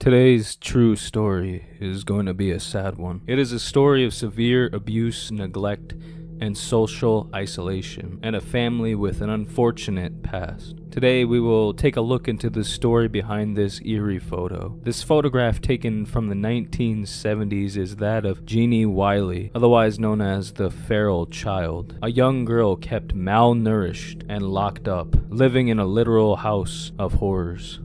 Today's true story is going to be a sad one. It is a story of severe abuse, neglect, and social isolation, and a family with an unfortunate past. Today we will take a look into the story behind this eerie photo. This photograph, taken from the 1970s, is that of Genie Wiley, otherwise known as the feral child, a young girl kept malnourished and locked up, living in a literal house of horrors.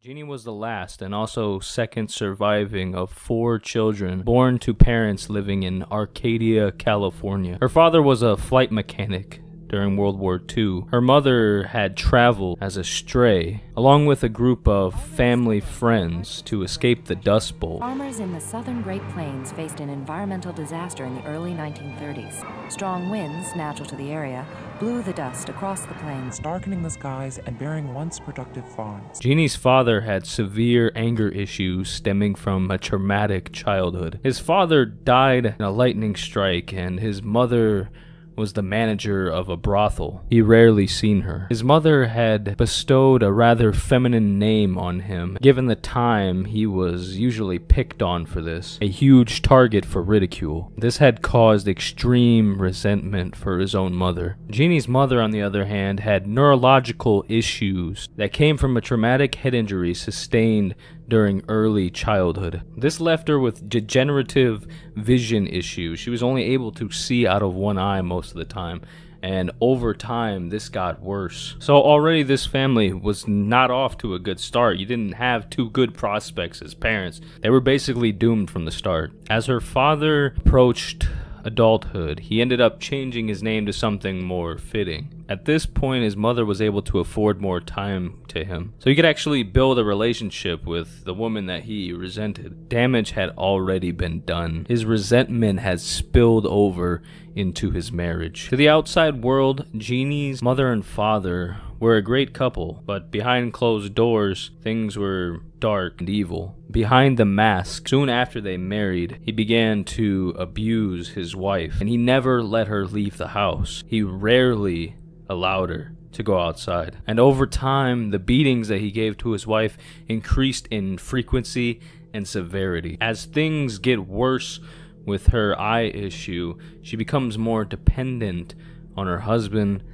Genie was the last and also second surviving of 4 children born to parents living in Arcadia, California. Her father was a flight mechanic during World War II. Her mother had traveled as a stray, along with a group of family friends, to escape the Dust Bowl. Farmers in the southern Great Plains faced an environmental disaster in the early 1930s. Strong winds, natural to the area, blew the dust across the plains, darkening the skies and burying once productive farms. Genie's father had severe anger issues stemming from a traumatic childhood. His father died in a lightning strike, and his mother was the manager of a brothel. He rarely seen her. His mother had bestowed a rather feminine name on him. Given the time, he was usually picked on for this, a huge target for ridicule. This had caused extreme resentment for his own mother. Genie's mother, on the other hand, had neurological issues that came from a traumatic head injury sustained during early childhood. This left her with degenerative vision issues. She was only able to see out of one eye most of the time, and over time this got worse. So already this family was not off to a good start. You didn't have 2 good prospects as parents. They were basically doomed from the start. As her father approached adulthood, he ended up changing his name to something more fitting. At this point, his mother was able to afford more time to him, so he could actually build a relationship with the woman that he resented. Damage had already been done. His resentment had spilled over into his marriage. To the outside world, Genie's mother and father were a great couple, but behind closed doors, things were dark and evil. Behind the mask, soon after they married, he began to abuse his wife, and he never let her leave the house. He rarely allowed her to go outside. And over time, the beatings that he gave to his wife increased in frequency and severity. As things get worse with her eye issue, she becomes more dependent on her husband,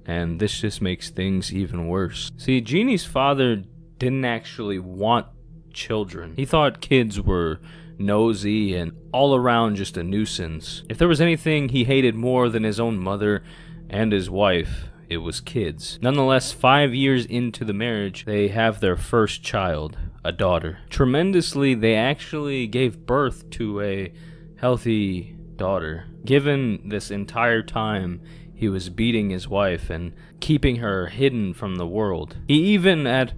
and this just makes things even worse. See, Genie's father didn't actually want children. He thought kids were nosy and all around just a nuisance. If there was anything he hated more than his own mother and his wife, it was kids. Nonetheless, 5 years into the marriage, they have their first child, a daughter. Tremendously, they actually gave birth to a healthy daughter. Given this entire time, he was beating his wife and keeping her hidden from the world. He even, at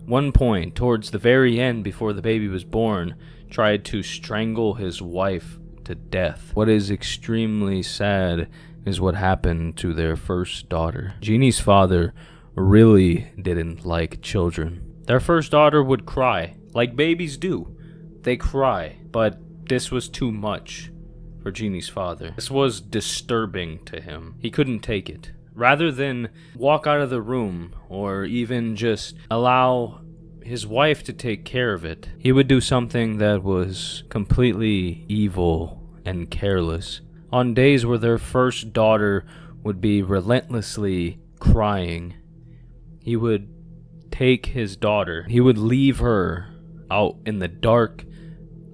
one point, towards the very end before the baby was born, tried to strangle his wife to death. What is extremely sad is what happened to their first daughter. Genie's father really didn't like children. Their first daughter would cry, like babies do. They cry, but this was too much for Genie's father. This was disturbing to him. He couldn't take it. Rather than walk out of the room or even just allow his wife to take care of it, he would do something that was completely evil and careless. On days where their first daughter would be relentlessly crying, he would take his daughter, he would leave her out in the dark,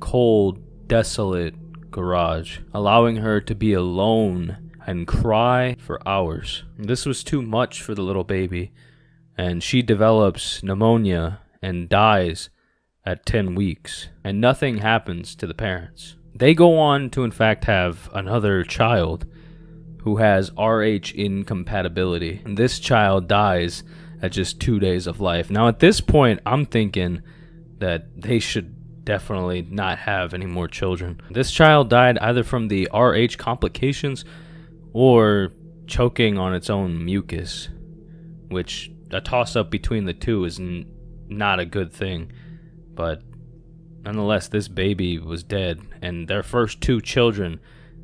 cold, desolate garage, allowing her to be alone and cry for hours. This was too much for the little baby, and she develops pneumonia and dies at 10 weeks, and nothing happens to the parents. They go on to in fact have another child who has Rh incompatibility. And this child dies at just 2 days of life. Now at this point, I'm thinking that they should definitely not have any more children. This child died either from the Rh complications or choking on its own mucus, which a toss-up between the two is not a good thing. But nonetheless, this baby was dead, and their first 2 children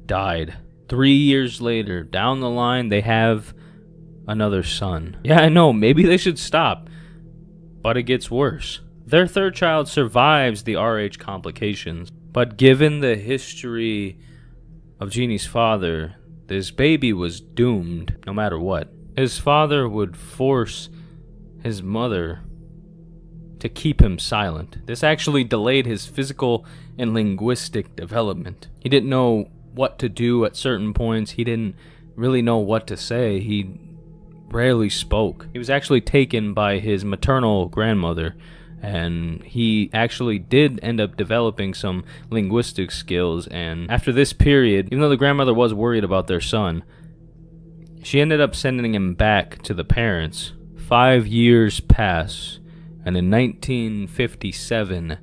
died. 3 years later, down the line, they have another son. Yeah, I know, maybe they should stop, but it gets worse. Their 3rd child survives the RH complications, but given the history of Genie's father, this baby was doomed no matter what. His father would force his mother to keep him silent. This actually delayed his physical and linguistic development. He didn't know what to do at certain points. He didn't really know what to say. He rarely spoke. He was actually taken by his maternal grandmother, and he actually did end up developing some linguistic skills. And after this period, even though the grandmother was worried about their son, she ended up sending him back to the parents. 5 years pass, and in 1957,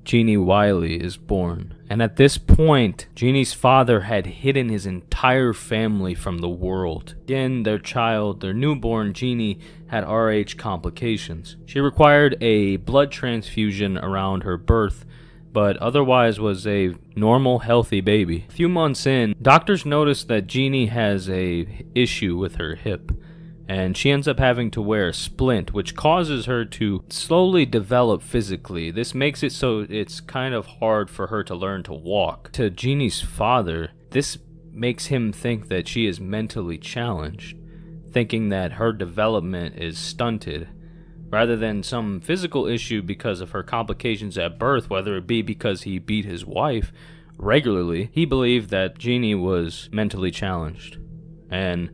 Genie Wiley is born. And at this point, Genie's father had hidden his entire family from the world. Again, their child, their newborn Genie, had RH complications. She required a blood transfusion around her birth, but otherwise was a normal, healthy baby. A few months in, doctors noticed that Genie has a issue with her hip, and she ends up having to wear a splint, which causes her to slowly develop physically. This makes it so it's kind of hard for her to learn to walk. To Genie's father, this makes him think that she is mentally challenged, thinking that her development is stunted, rather than some physical issue because of her complications at birth, whether it be because he beat his wife regularly. He believed that Genie was mentally challenged, and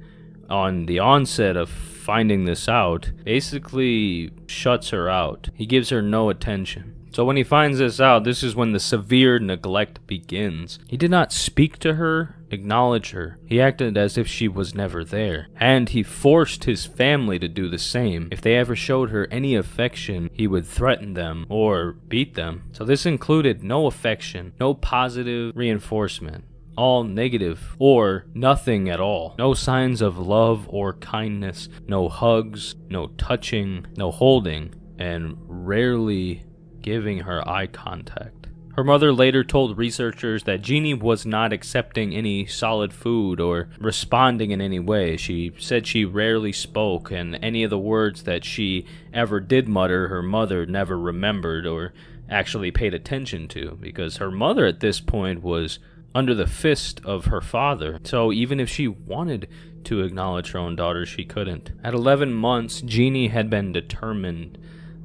on the onset of finding this out, basically shuts her out. He gives her no attention. So when he finds this out, this is when the severe neglect begins. He did not speak to her, acknowledge her. He acted as if she was never there. And he forced his family to do the same. If they ever showed her any affection, he would threaten them or beat them. So this included no affection, no positive reinforcement. All negative, or nothing at all. No signs of love or kindness, no hugs, no touching, no holding, and rarely giving her eye contact. Her mother later told researchers that Genie was not accepting any solid food or responding in any way. She said she rarely spoke, and any of the words that she ever did mutter, her mother never remembered or actually paid attention to, because her mother at this point was under the fist of her father. So even if she wanted to acknowledge her own daughter, she couldn't. At 11 months, Genie had been determined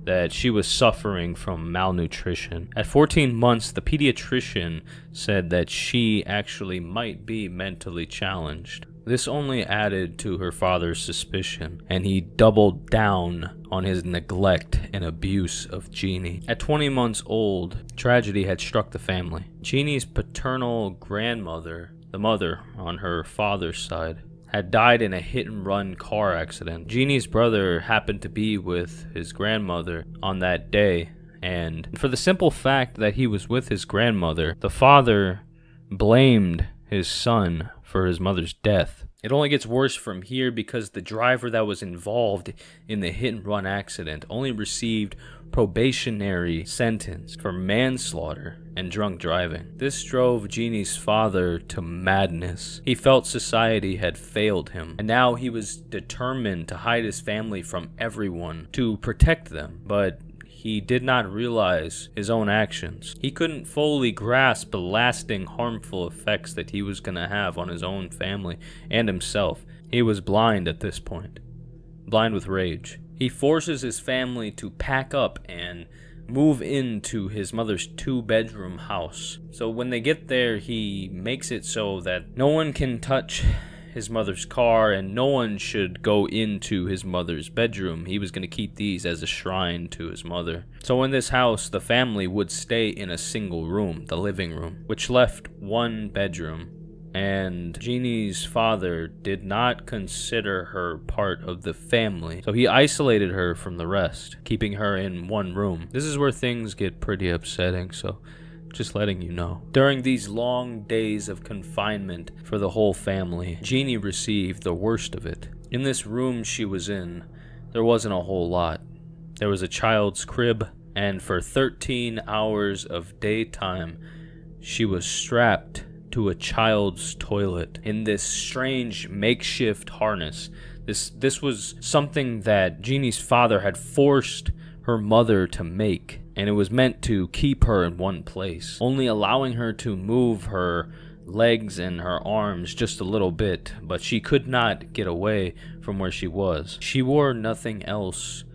that she was suffering from malnutrition. At 14 months, the pediatrician said that she actually might be mentally challenged. This only added to her father's suspicion, and he doubled down on his neglect and abuse of Genie. At 20 months old, tragedy had struck the family. Genie's paternal grandmother, the mother on her father's side, had died in a hit-and-run car accident. Genie's brother happened to be with his grandmother on that day, and for the simple fact that he was with his grandmother, the father blamed his son for his mother's death. It only gets worse from here because the driver that was involved in the hit-and-run accident only received probationary sentence for manslaughter and drunk driving. This drove Genie's father to madness. He felt society had failed him, and now he was determined to hide his family from everyone to protect them, but he did not realize his own actions. He couldn't fully grasp the lasting harmful effects that he was going to have on his own family and himself. He was blind at this point, blind with rage. He forces his family to pack up and move into his mother's 2-bedroom house. So when they get there, he makes it so that no one can touch his mother's car and no one should go into his mother's bedroom. He was going to keep these as a shrine to his mother. So in this house, the family would stay in a single room, the living room, which left 1 bedroom. And Genie's father did not consider her part of the family, so he isolated her from the rest, keeping her in 1 room. This is where things get pretty upsetting, so just letting you know. During these long days of confinement for the whole family, Genie received the worst of it. In this room she was in, there wasn't a whole lot. There was a child's crib, and for 13 hours of daytime, she was strapped to a child's toilet in this strange makeshift harness. This was something that Genie's father had forced her mother to make, and it was meant to keep her in one place, only allowing her to move her legs and her arms just a little bit, but she could not get away from where she was. She wore nothing else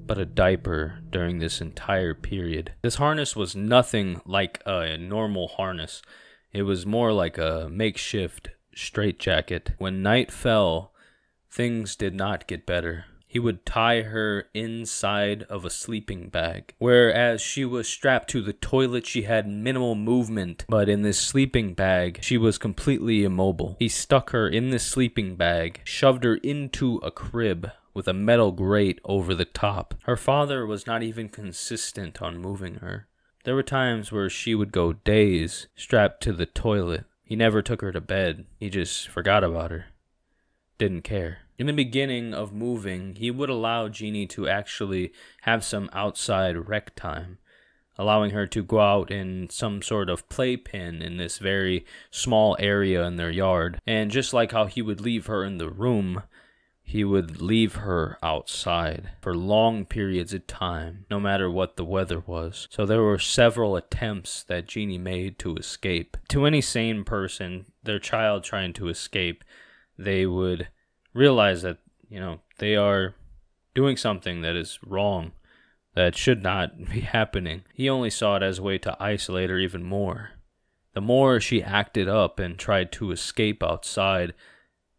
but a diaper during this entire period. This harness was nothing like a normal harness. It was more like a makeshift straitjacket. When night fell, things did not get better. He would tie her inside of a sleeping bag. Whereas she was strapped to the toilet, she had minimal movement, but in this sleeping bag, she was completely immobile. He stuck her in this sleeping bag, shoved her into a crib with a metal grate over the top. Her father was not even consistent on moving her. There were times where she would go days strapped to the toilet. He never took her to bed. He just forgot about her. Didn't care. In the beginning of moving, he would allow Genie to actually have some outside rec time, allowing her to go out in some sort of playpen in this very small area in their yard. And just like how he would leave her in the room, he would leave her outside for long periods of time, no matter what the weather was. So there were several attempts that Genie made to escape. To any sane person, their child trying to escape, they would realize that, they are doing something that is wrong, that should not be happening. He only saw it as a way to isolate her even more. The more she acted up and tried to escape outside,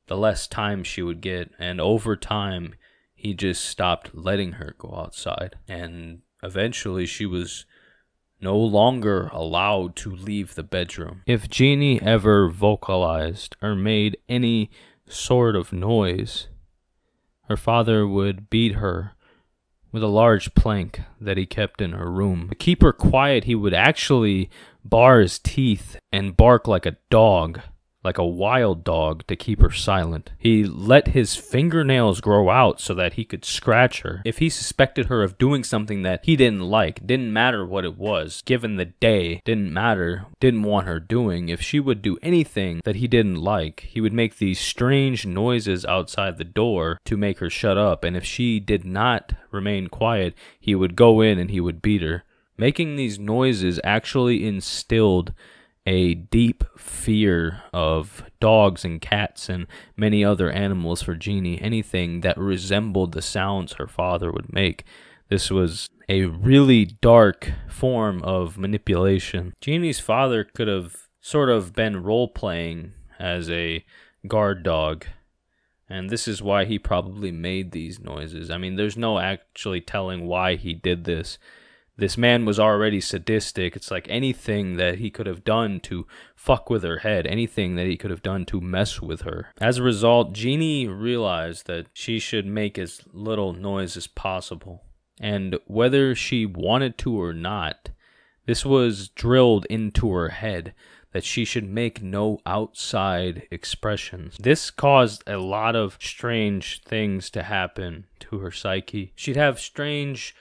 the less time she would get, and over time, he just stopped letting her go outside. And eventually, she was no longer allowed to leave the bedroom. If Genie ever vocalized or made any sort of noise, her father would beat her with a large plank that he kept in her room. To keep her quiet, he would actually bar his teeth and bark like a dog, like a wild dog, to keep her silent. He let his fingernails grow out so that he could scratch her. If he suspected her of doing something that he didn't like, didn't matter what it was, given the day, didn't matter, didn't want her doing, if she would do anything that he didn't like, he would make these strange noises outside the door to make her shut up, and if she did not remain quiet, he would go in and he would beat her. Making these noises actually instilled a deep fear of dogs and cats and many other animals for Genie, anything that resembled the sounds her father would make. This was a really dark form of manipulation. Genie's father could have sort of been role-playing as a guard dog, and this is why he probably made these noises. I mean, there's no actually telling why he did this. This man was already sadistic. It's like anything that he could have done to fuck with her head, anything that he could have done to mess with her. As a result, Genie realized that she should make as little noise as possible. And whether she wanted to or not, this was drilled into her head that she should make no outside expressions. This caused a lot of strange things to happen to her psyche. She'd have strange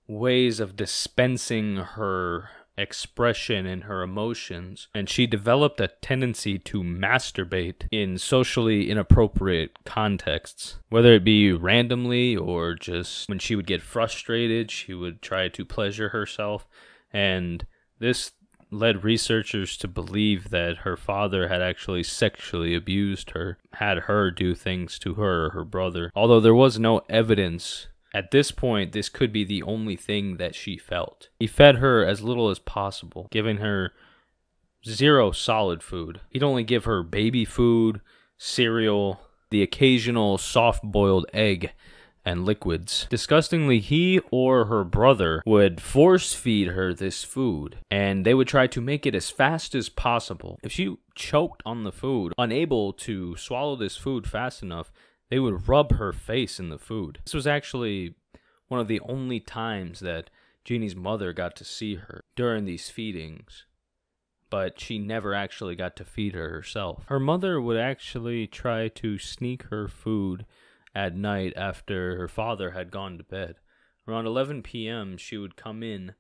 ways of dispensing her expression and her emotions, and she developed a tendency to masturbate in socially inappropriate contexts, whether it be randomly or just when she would get frustrated, she would try to pleasure herself. And this led researchers to believe that her father had actually sexually abused her, had her do things to her or her brother. Although there was no evidence, at this point, this could be the only thing that she felt. He fed her as little as possible, giving her zero solid food. He'd only give her baby food, cereal, the occasional soft-boiled egg, and liquids. Disgustingly, he or her brother would force-feed her this food, and they would try to make it as fast as possible. If she choked on the food, unable to swallow this food fast enough, they would rub her face in the food. This was actually one of the only times that Genie's mother got to see her during these feedings, but she never actually got to feed her herself. Her mother would actually try to sneak her food at night after her father had gone to bed. Around 11 p.m., she would come in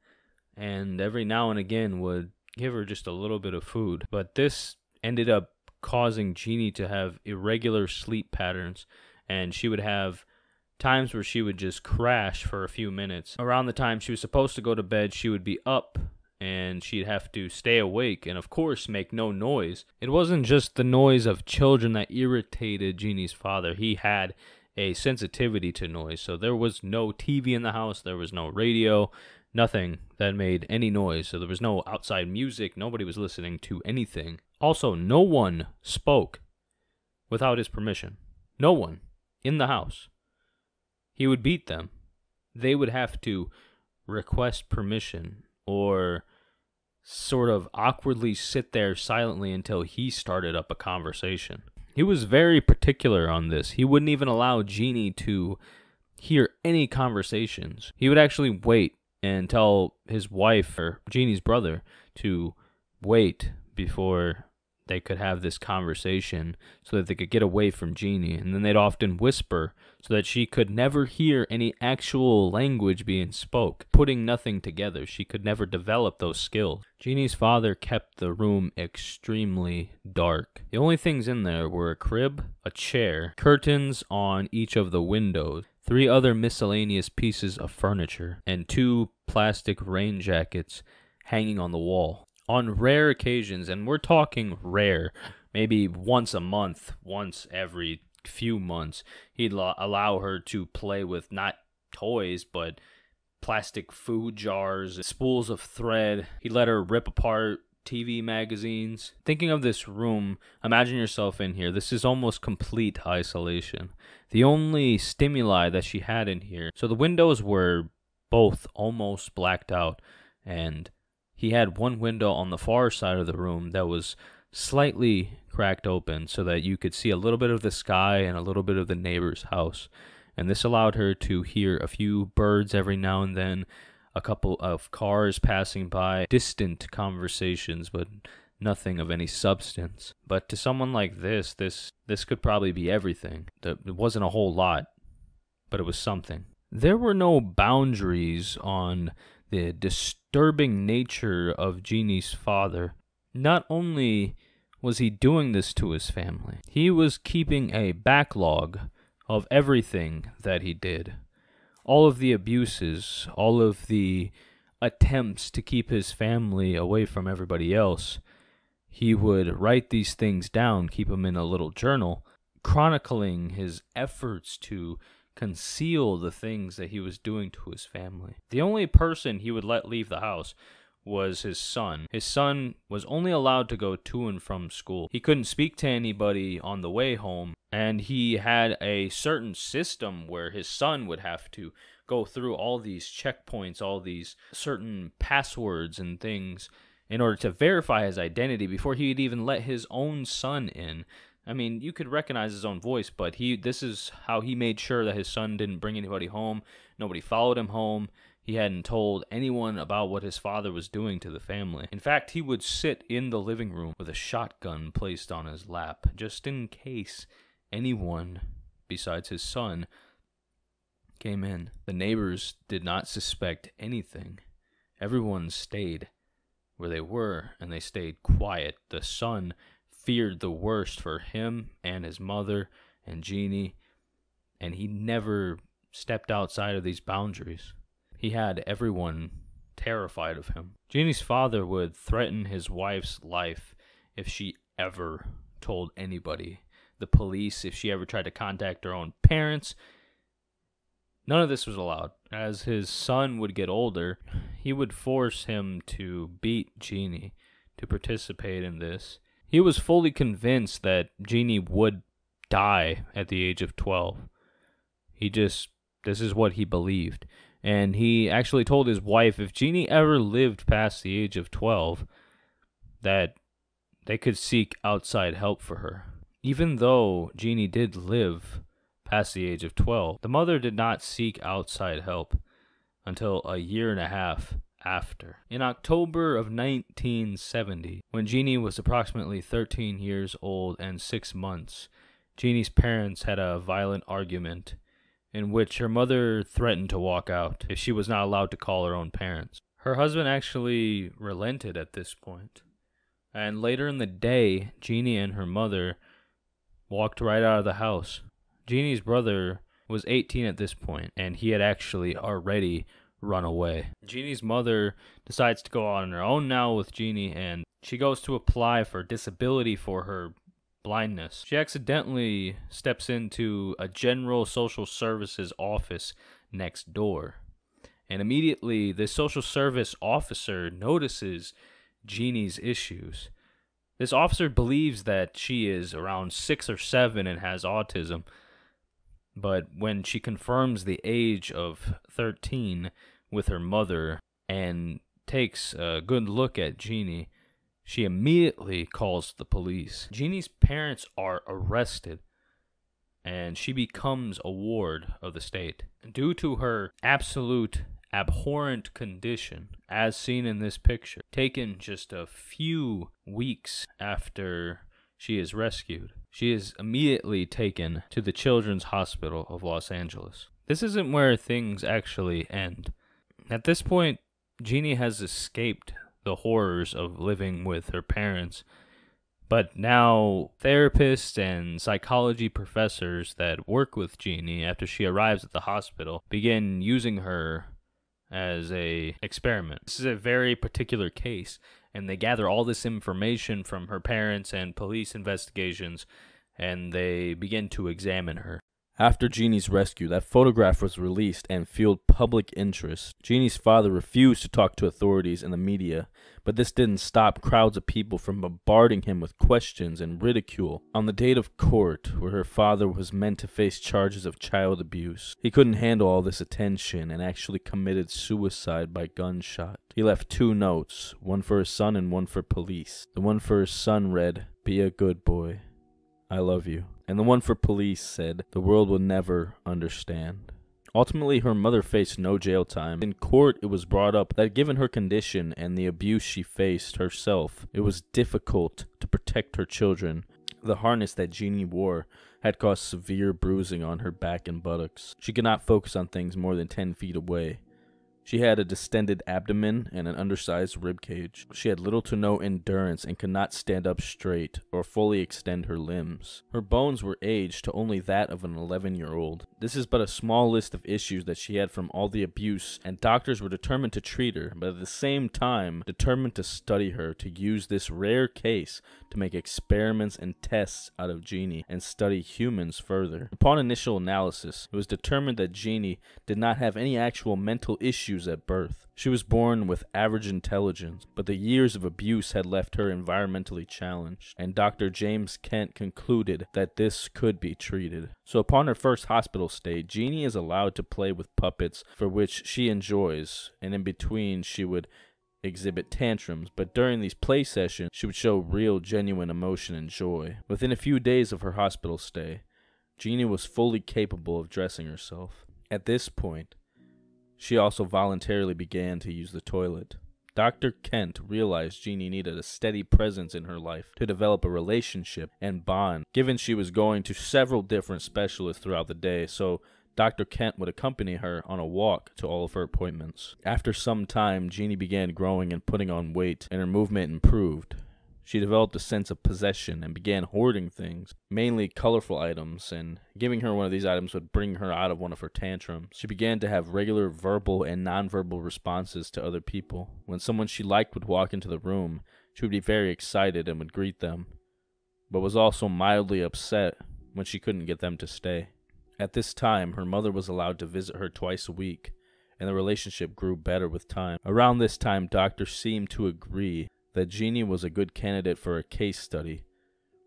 and every now and again would give her just a little bit of food. But this ended up causing Genie to have irregular sleep patterns, and she would have times where she would just crash for a few minutes. Around the time she was supposed to go to bed, she would be up and she'd have to stay awake and, of course, make no noise. It wasn't just the noise of children that irritated Genie's father. He had a sensitivity to noise, so there was no TV in the house, there was no radio, nothing that made any noise. So there was no outside music, nobody was listening to anything. Also, no one spoke without his permission. No one in the house. He would beat them. They would have to request permission or sort of awkwardly sit there silently until he started up a conversation. He was very particular on this. He wouldn't even allow Genie to hear any conversations. He would actually wait and tell his wife or Genie's brother to wait before they could have this conversation so that they could get away from Genie. And then they'd often whisper so that she could never hear any actual language being spoke. Putting nothing together, she could never develop those skills. Genie's father kept the room extremely dark. The only things in there were a crib, a chair, curtains on each of the windows, 3 other miscellaneous pieces of furniture, and 2 plastic rain jackets hanging on the wall. On rare occasions, and we're talking rare, maybe once a month, once every few months, he'd allow her to play with not toys, but plastic food jars, spools of thread. He'd let her rip apart TV magazines. Thinking of this room, imagine yourself in here. This is almost complete isolation. The only stimuli that she had in here, so the windows were both almost blacked out, and he had one window on the far side of the room that was slightly cracked open so that you could see a little bit of the sky and a little bit of the neighbor's house. And this allowed her to hear a few birds every now and then, a couple of cars passing by, distant conversations, but nothing of any substance. But to someone like this could probably be everything. It wasn't a whole lot, but it was something. There were no boundaries on the disturbing nature of Genie's father. Not only was he doing this to his family, he was keeping a backlog of everything that he did. All of the abuses, all of the attempts to keep his family away from everybody else. He would write these things down, keep them in a little journal, chronicling his efforts to conceal the things that he was doing to his family. The only person he would let leave the house was his son. His son was only allowed to go to and from school. He couldn't speak to anybody on the way home, and he had a certain system where his son would have to go through all these checkpoints, all these certain passwords and things in order to verify his identity before he'd even let his own son in. I mean, you could recognize his own voice, but this is how he made sure that his son didn't bring anybody home. Nobody followed him home. He hadn't told anyone about what his father was doing to the family. In fact, he would sit in the living room with a shotgun placed on his lap, just in case anyone besides his son came in. The neighbors did not suspect anything. Everyone stayed where they were, and they stayed quiet. The son feared the worst for him and his mother and Genie, and he never stepped outside of these boundaries. He had everyone terrified of him. Genie's father would threaten his wife's life if she ever told anybody. The police, if she ever tried to contact her own parents. None of this was allowed. As his son would get older, he would force him to beat Genie to participate in this. He was fully convinced that Genie would die at the age of 12. This is what he believed. And he actually told his wife if Genie ever lived past the age of 12, that they could seek outside help for her. Even though Genie did live past the age of 12, the mother did not seek outside help until a year and a half after. In October of 1970, when Genie was approximately 13 years old and 6 months, Jeannie's parents had a violent argument in which her mother threatened to walk out if she was not allowed to call her own parents. Her husband actually relented at this point, and later in the day, Jeannie and her mother walked right out of the house. Jeannie's brother was 18 at this point, and he had actually already run away. Jeannie's mother decides to go on her own now with Jeannie, and she goes to apply for disability for her blindness. She accidentally steps into a general social services office next door, and immediately the social service officer notices Jeannie's issues. This officer believes that she is around 6 or 7 and has autism, but when she confirms the age of 13 with her mother and takes a good look at Jeannie, she immediately calls the police. Jeannie's parents are arrested, and she becomes a ward of the state. Due to her absolute abhorrent condition, as seen in this picture, taken just a few weeks after she is rescued, she is immediately taken to the Children's Hospital of Los Angeles. This isn't where things actually end. At this point, Jeannie has escaped the horrors of living with her parents, but now therapists and psychology professors that work with Jeannie after she arrives at the hospital begin using her as a experiment. This is a very particular case, and they gather all this information from her parents and police investigations, and they begin to examine her. After Jeannie's rescue, that photograph was released and fueled public interest. Jeannie's father refused to talk to authorities and the media, but this didn't stop crowds of people from bombarding him with questions and ridicule. On the date of court, where her father was meant to face charges of child abuse, he couldn't handle all this attention and actually committed suicide by gunshot. He left 2 notes, one for his son and one for police. The one for his son read, "Be a good boy. I love you." And the one for police said, "The world will never understand." Ultimately, her mother faced no jail time. In court, it was brought up that given her condition and the abuse she faced herself, it was difficult to protect her children. The harness that Jeannie wore had caused severe bruising on her back and buttocks. She could not focus on things more than 10 feet away. She had a distended abdomen and an undersized rib cage. She had little to no endurance and could not stand up straight or fully extend her limbs. Her bones were aged to only that of an 11-year-old. This is but a small list of issues that she had from all the abuse, and doctors were determined to treat her, but at the same time determined to study her, to use this rare case to make experiments and tests out of Jeannie and study humans further. Upon initial analysis, it was determined that Jeannie did not have any actual mental issues at birth. She was born with average intelligence, but the years of abuse had left her environmentally challenged, and Dr. James Kent concluded that this could be treated. So upon her first hospital stay, Jeannie is allowed to play with puppets, for which she enjoys, and in between she would exhibit tantrums, but during these play sessions, she would show real, genuine emotion and joy. Within a few days of her hospital stay, Jeannie was fully capable of dressing herself. At this point, she also voluntarily began to use the toilet. Dr. Kent realized Jeannie needed a steady presence in her life to develop a relationship and bond, given she was going to several different specialists throughout the day, so Dr. Kent would accompany her on a walk to all of her appointments. After some time, Jeannie began growing and putting on weight, and her movement improved. She developed a sense of possession and began hoarding things, mainly colorful items, and giving her one of these items would bring her out of one of her tantrums. She began to have regular verbal and nonverbal responses to other people. When someone she liked would walk into the room, she would be very excited and would greet them, but was also mildly upset when she couldn't get them to stay. At this time, her mother was allowed to visit her twice a week, and the relationship grew better with time. Around this time, doctors seemed to agree that Jeannie was a good candidate for a case study,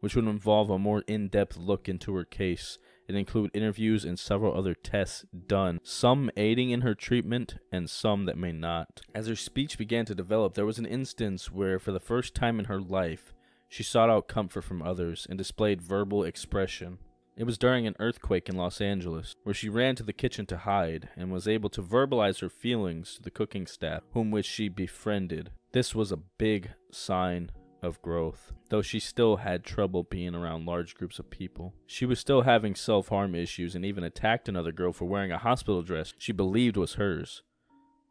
which would involve a more in-depth look into her case and include interviews and several other tests done, some aiding in her treatment and some that may not. As her speech began to develop, there was an instance where, for the first time in her life, she sought out comfort from others and displayed verbal expression. It was during an earthquake in Los Angeles, where she ran to the kitchen to hide and was able to verbalize her feelings to the cooking staff, whom which she befriended. This was a big sign of growth, though she still had trouble being around large groups of people. She was still having self-harm issues and even attacked another girl for wearing a hospital dress she believed was hers.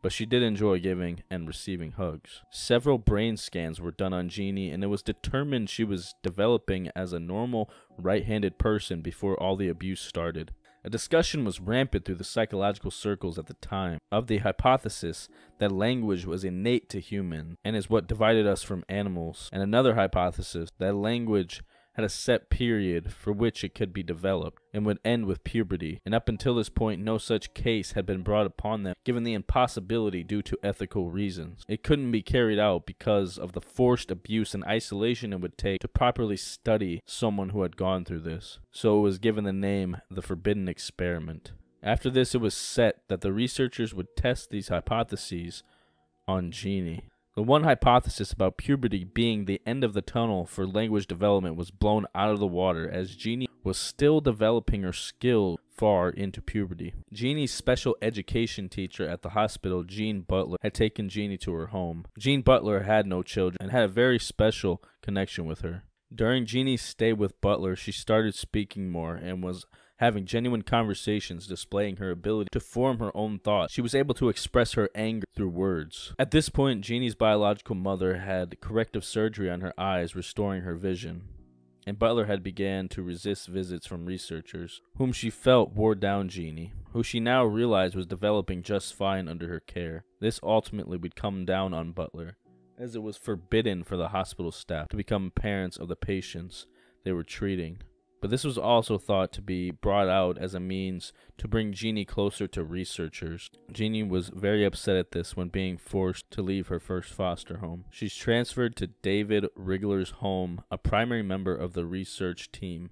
But she did enjoy giving and receiving hugs. Several brain scans were done on Genie, and it was determined she was developing as a normal right-handed person before all the abuse started. A discussion was rampant through the psychological circles at the time of the hypothesis that language was innate to humans and is what divided us from animals, and another hypothesis that language had a set period for which it could be developed and would end with puberty, and up until this point no such case had been brought upon them, given the impossibility due to ethical reasons. It couldn't be carried out because of the forced abuse and isolation it would take to properly study someone who had gone through this, so it was given the name the Forbidden Experiment. After this, it was set that the researchers would test these hypotheses on Genie. The one hypothesis about puberty being the end of the tunnel for language development was blown out of the water, as Genie was still developing her skill far into puberty. Genie's special education teacher at the hospital, Jean Butler, had taken Genie to her home. Jean Butler had no children and had a very special connection with her. During Genie's stay with Butler, she started speaking more and was having genuine conversations, displaying her ability to form her own thoughts. She was able to express her anger through words. At this point, Genie's biological mother had corrective surgery on her eyes, restoring her vision, and Butler had began to resist visits from researchers, whom she felt wore down Genie, who she now realized was developing just fine under her care. This ultimately would come down on Butler, as it was forbidden for the hospital staff to become parents of the patients they were treating. But this was also thought to be brought out as a means to bring Genie closer to researchers. Genie was very upset at this when being forced to leave her first foster home. She's transferred to David Rigler's home, a primary member of the research team,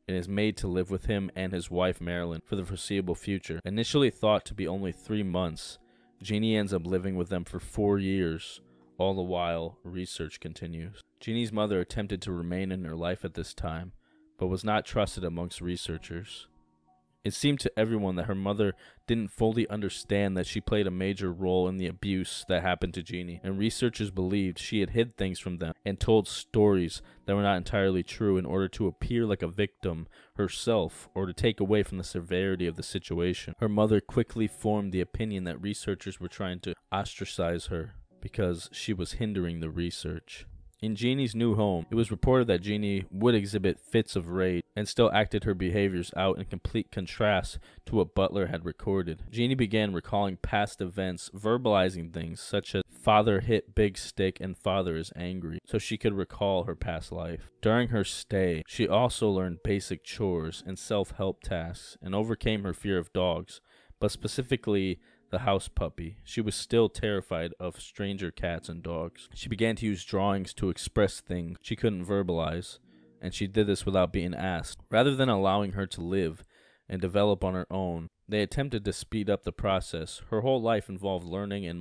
and is made to live with him and his wife Marilyn for the foreseeable future. Initially thought to be only 3 months, Genie ends up living with them for 4 years. All the while, research continues. Genie's mother attempted to remain in her life at this time, but was not trusted amongst researchers. It seemed to everyone that her mother didn't fully understand that she played a major role in the abuse that happened to Genie, and researchers believed she had hid things from them and told stories that were not entirely true in order to appear like a victim herself or to take away from the severity of the situation. Her mother quickly formed the opinion that researchers were trying to ostracize her because she was hindering the research. In Genie's new home, it was reported that Genie would exhibit fits of rage and still acted her behaviors out in complete contrast to what Butler had recorded. Genie began recalling past events, verbalizing things such as "Father hit big stick" and "Father is angry," so she could recall her past life. During her stay, she also learned basic chores and self-help tasks and overcame her fear of dogs, but specifically the house puppy. She was still terrified of stranger cats and dogs. She began to use drawings to express things she couldn't verbalize, and she did this without being asked. Rather than allowing her to live and develop on her own, they attempted to speed up the process. Her whole life involved learning, and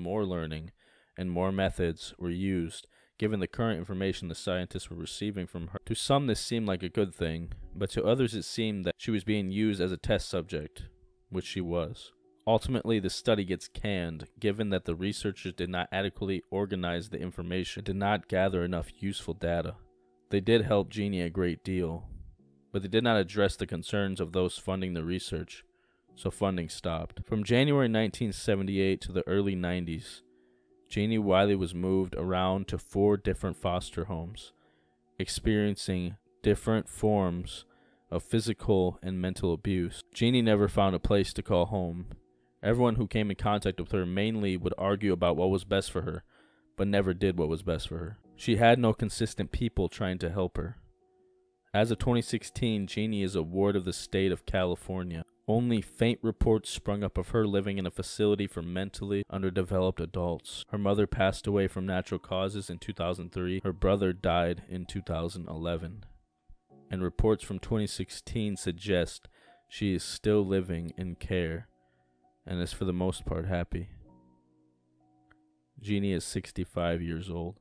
more methods were used, given the current information the scientists were receiving from her. To some, this seemed like a good thing, but to others it seemed that she was being used as a test subject, which she was. Ultimately, the study gets canned, given that the researchers did not adequately organize the information, did not gather enough useful data. They did help Genie a great deal, but they did not address the concerns of those funding the research, so funding stopped. From January 1978 to the early 90s, Genie Wiley was moved around to 4 different foster homes, experiencing different forms of physical and mental abuse. Genie never found a place to call home. Everyone who came in contact with her mainly would argue about what was best for her, but never did what was best for her. She had no consistent people trying to help her. As of 2016, Genie is a ward of the state of California. Only faint reports sprung up of her living in a facility for mentally underdeveloped adults. Her mother passed away from natural causes in 2003. Her brother died in 2011. And reports from 2016 suggest she is still living in care and is for the most part happy. Genie is 65 years old.